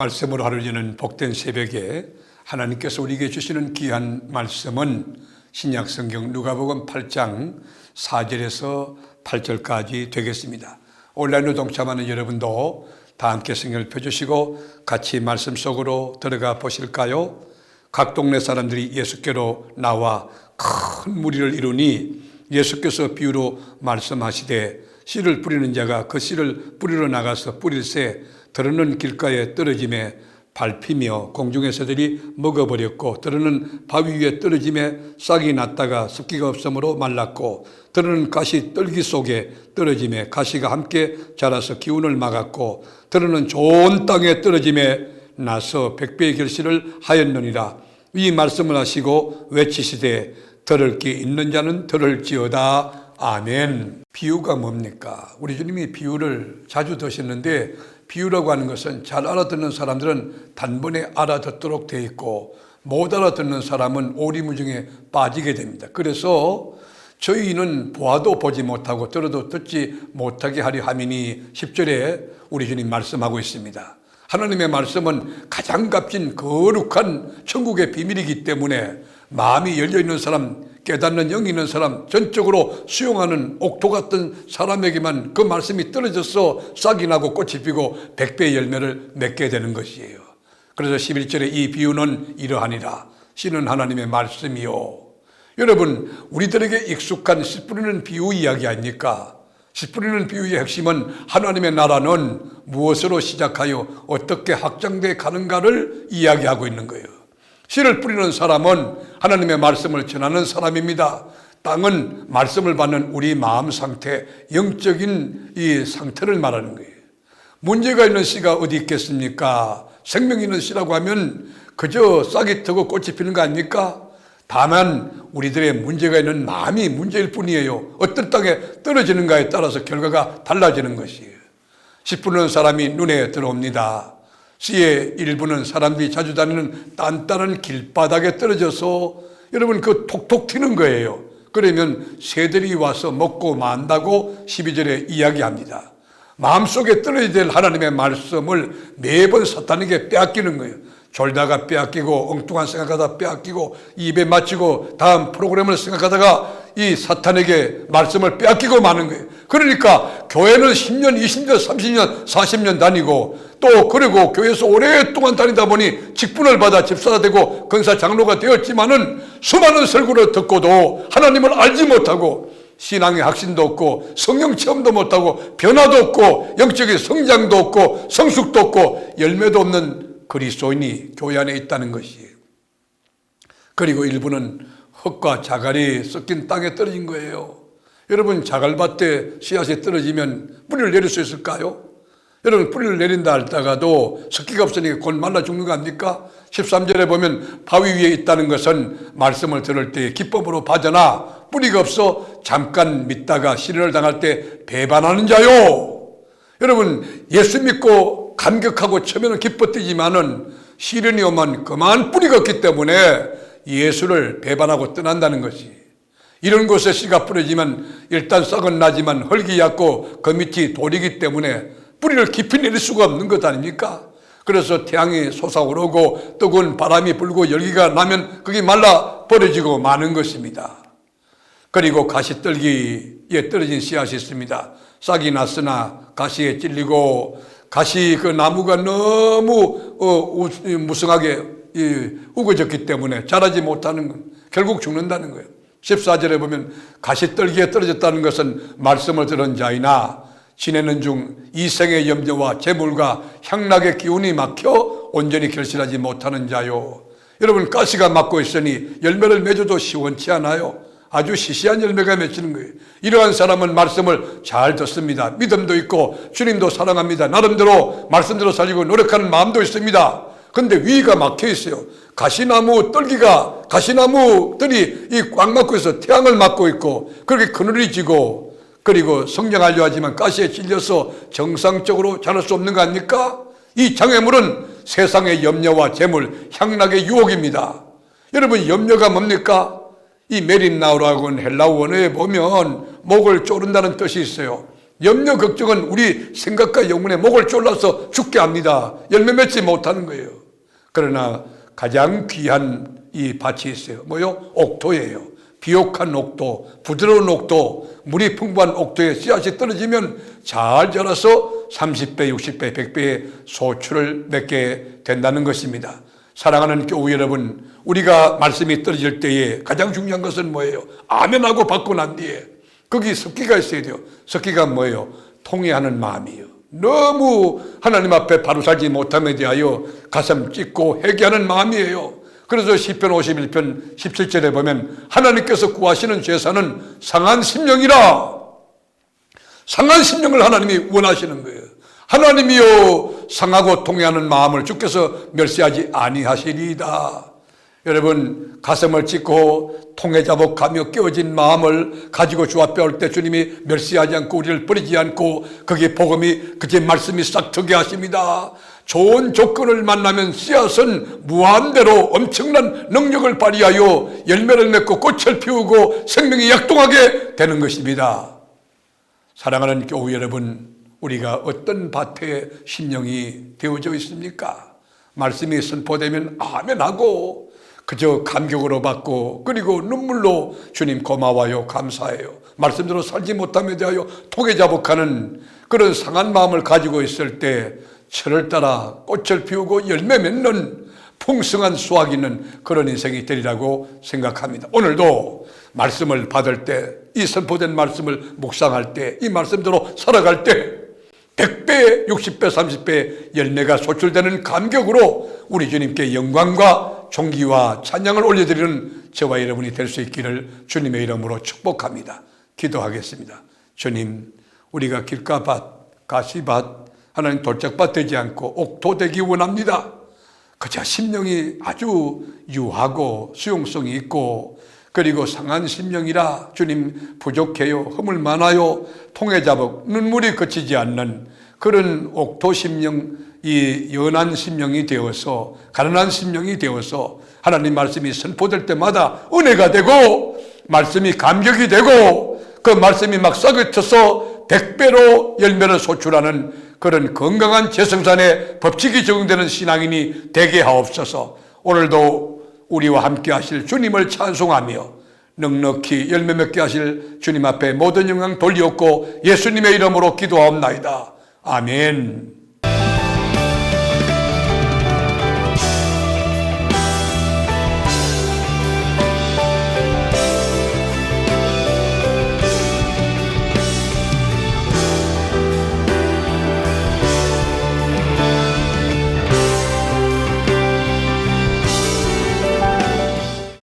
말씀으로 하루 여는 복된 새벽에 하나님께서 우리에게 주시는 귀한 말씀은 신약 성경 누가복음 8장 4절에서 8절까지 되겠습니다. 온라인으로 동참하는 여러분도 다 함께 성경을 펴주시고 같이 말씀 속으로 들어가 보실까요? 각 동네 사람들이 예수께로 나와 큰 무리를 이루니 예수께서 비유로 말씀하시되 씨를 뿌리는 자가 그 씨를 뿌리러 나가서 뿌릴새 들어는 길가에 떨어짐에 밟히며 공중의 새들이 먹어버렸고 들어는 바위 위에 떨어짐에 싹이 났다가 습기가 없으므로 말랐고 들어는 가시 떨기 속에 떨어짐에 가시가 함께 자라서 기운을 막았고 들어는 좋은 땅에 떨어짐에 나서 백배의 결실을 하였느니라. 이 말씀을 하시고 외치시되 들을 귀 있는 자는 들을지어다. 아멘. 비유가 뭡니까? 우리 주님이 비유를 자주 드셨는데 비유라고 하는 것은 잘 알아듣는 사람들은 단번에 알아듣도록 되어 있고 못 알아듣는 사람은 오리무중에 빠지게 됩니다. 그래서 저희는 보아도 보지 못하고 들어도 듣지 못하게 하려 함이니 10절에 우리 주님 말씀하고 있습니다. 하나님의 말씀은 가장 값진 거룩한 천국의 비밀이기 때문에 마음이 열려있는 사람, 깨닫는 영이 있는 사람, 전적으로 수용하는 옥토 같은 사람에게만 그 말씀이 떨어져서 싹이 나고 꽃이 피고 100배의 열매를 맺게 되는 것이에요. 그래서 11절에 이 비유는 이러하니라. 씨는 하나님의 말씀이요. 여러분, 우리들에게 익숙한 씨 뿌리는 비유 이야기 아닙니까? 씨 뿌리는 비유의 핵심은 하나님의 나라는 무엇으로 시작하여 어떻게 확장돼 가는가를 이야기하고 있는 거예요. 씨를 뿌리는 사람은 하나님의 말씀을 전하는 사람입니다. 땅은 말씀을 받는 우리 마음 상태, 영적인 이 상태를 말하는 거예요. 문제가 있는 씨가 어디 있겠습니까? 생명 있는 씨라고 하면 그저 싹이 트고 꽃이 피는 거 아닙니까? 다만 우리들의 문제가 있는 마음이 문제일 뿐이에요. 어떤 땅에 떨어지는가에 따라서 결과가 달라지는 것이에요. 씨 뿌리는 사람이 눈에 들어옵니다. 씨의 일부는 사람들이 자주 다니는 단단한 길바닥에 떨어져서 여러분 그 톡톡 튀는 거예요. 그러면 새들이 와서 먹고 만다고 12절에 이야기합니다. 마음속에 떨어져야 될 하나님의 말씀을 매번 사탄에게 빼앗기는 거예요. 졸다가 빼앗기고 엉뚱한 생각하다 빼앗기고 입에 맞추고 다음 프로그램을 생각하다가 이 사탄에게 말씀을 빼앗기고 마는 거예요. 그러니까 교회는 10년, 20년, 30년, 40년 다니고 또 그리고 교회에서 오랫동안 다니다 보니 직분을 받아 집사가 되고 권사 장로가 되었지만은 수많은 설교를 듣고도 하나님을 알지 못하고 신앙의 확신도 없고 성령 체험도 못하고 변화도 없고 영적인 성장도 없고 성숙도 없고 열매도 없는 그리스도인이 교회 안에 있다는 것이에요. 그리고 일부는 흙과 자갈이 섞인 땅에 떨어진 거예요. 여러분, 자갈밭에 씨앗이 떨어지면 뿌리를 내릴 수 있을까요? 여러분, 뿌리를 내린다 할다가도 습기가 없으니까 곧 말라 죽는 거 아닙니까? 13절에 보면 바위 위에 있다는 것은 말씀을 들을 때 기쁨으로 받으나 뿌리가 없어 잠깐 믿다가 시련을 당할 때 배반하는 자요. 여러분, 예수 믿고 감격하고 처음에는 기뻤지만은 시련이 오면 그만 뿌리가 없기 때문에 예수를 배반하고 떠난다는 것이. 이런 곳에 씨가 뿌려지면 일단 썩은 나지만 흙이 얕고 그 밑이 돌이기 때문에 뿌리를 깊이 내릴 수가 없는 것 아닙니까? 그래서 태양이 솟아오르고 뜨거운 바람이 불고 열기가 나면 그게 말라 버려지고 마는 것입니다. 그리고 가시떨기에 떨어진 씨앗이 있습니다. 싹이 났으나 가시에 찔리고 가시 그 나무가 너무 무성하게 우거졌기 때문에 자라지 못하는 결국 죽는다는 거예요. 14절에 보면 가시떨기에 떨어졌다는 것은 말씀을 들은 자이나 지내는 중 이생의 염려와 재물과 향락의 기운이 막혀 온전히 결실하지 못하는 자요. 여러분, 가시가 막고 있으니 열매를 맺어도 시원치 않아요. 아주 시시한 열매가 맺히는 거예요. 이러한 사람은 말씀을 잘 듣습니다. 믿음도 있고 주님도 사랑합니다. 나름대로 말씀대로 살리고 노력하는 마음도 있습니다. 그런데 위가 막혀 있어요. 가시나무들이 이 꽉 막고 있어 태양을 막고 있고 그렇게 그늘이 지고 그리고 성장하려 하지만 가시에 찔려서 정상적으로 자랄 수 없는 거 아닙니까? 이 장애물은 세상의 염려와 재물, 향락의 유혹입니다. 여러분, 염려가 뭡니까? 이 메린나우라고 하는 헬라어 원어에 보면 목을 조른다는 뜻이 있어요. 염려 걱정은 우리 생각과 영혼의 목을 졸라서 죽게 합니다. 열매 맺지 못하는 거예요. 그러나 가장 귀한 이 밭이 있어요. 뭐요? 옥토예요. 비옥한 옥토, 부드러운 옥토, 물이 풍부한 옥토에 씨앗이 떨어지면 잘 자라서 30배, 60배, 100배의 소출을 맺게 된다는 것입니다. 사랑하는 교우 여러분, 우리가 말씀이 떨어질 때에 가장 중요한 것은 뭐예요? 아멘하고 받고 난 뒤에 거기 섞기가 있어야 돼요. 섞기가 뭐예요? 통회하는 마음이에요. 너무 하나님 앞에 바로 살지 못함에 대하여 가슴 찢고 회개하는 마음이에요. 그래서 시편 51편 17절에 보면 하나님께서 구하시는 제사는 상한 심령이라. 상한 심령을 하나님이 원하시는 거예요. 하나님이여 상하고 통회하는 마음을 주께서 멸시하지 아니하시리이다. 여러분, 가슴을 찢고 통에 자복하며 깨어진 마음을 가지고 주 앞에 올 때 주님이 멸시하지 않고 우리를 버리지 않고 거기에 복음이, 그게 말씀이 싹트게 하십니다. 좋은 조건을 만나면 씨앗은 무한대로 엄청난 능력을 발휘하여 열매를 맺고 꽃을 피우고 생명이 약동하게 되는 것입니다. 사랑하는 교우 여러분, 우리가 어떤 밭에 심령이 되어져 있습니까? 말씀이 선포되면 아멘하고 그저 감격으로 받고 그리고 눈물로 주님 고마워요, 감사해요, 말씀대로 살지 못함에 대하여 토개자복하는 그런 상한 마음을 가지고 있을 때 철을 따라 꽃을 피우고 열매 맺는 풍성한 수확이 있는 그런 인생이 되리라고 생각합니다. 오늘도 말씀을 받을 때, 이 선포된 말씀을 묵상할 때, 이 말씀대로 살아갈 때 100배, 60배, 30배 열매가 소출되는 감격으로 우리 주님께 영광과 존귀와 찬양을 올려드리는 저와 여러분이 될 수 있기를 주님의 이름으로 축복합니다. 기도하겠습니다. 주님, 우리가 길가밭, 가시밭, 하나님 돌짝밭 되지 않고 옥토 되기 원합니다. 그저 심령이 아주 유하고 수용성이 있고 그리고 상한 심령이라 주님 부족해요, 허물 많아요, 통해자복, 눈물이 그치지 않는 그런 옥토 심령, 이 연한 심령이 되어서, 가난한 심령이 되어서 하나님 말씀이 선포될 때마다 은혜가 되고 말씀이 감격이 되고 그 말씀이 막 싹을 쳐서 100배로 열매를 소출하는 그런 건강한 재성산의 법칙이 적용되는 신앙인이 되게 하옵소서. 오늘도 우리와 함께 하실 주님을 찬송하며 넉넉히 열매 맺게 하실 주님 앞에 모든 영광 돌리옵고 예수님의 이름으로 기도하옵나이다. 아멘.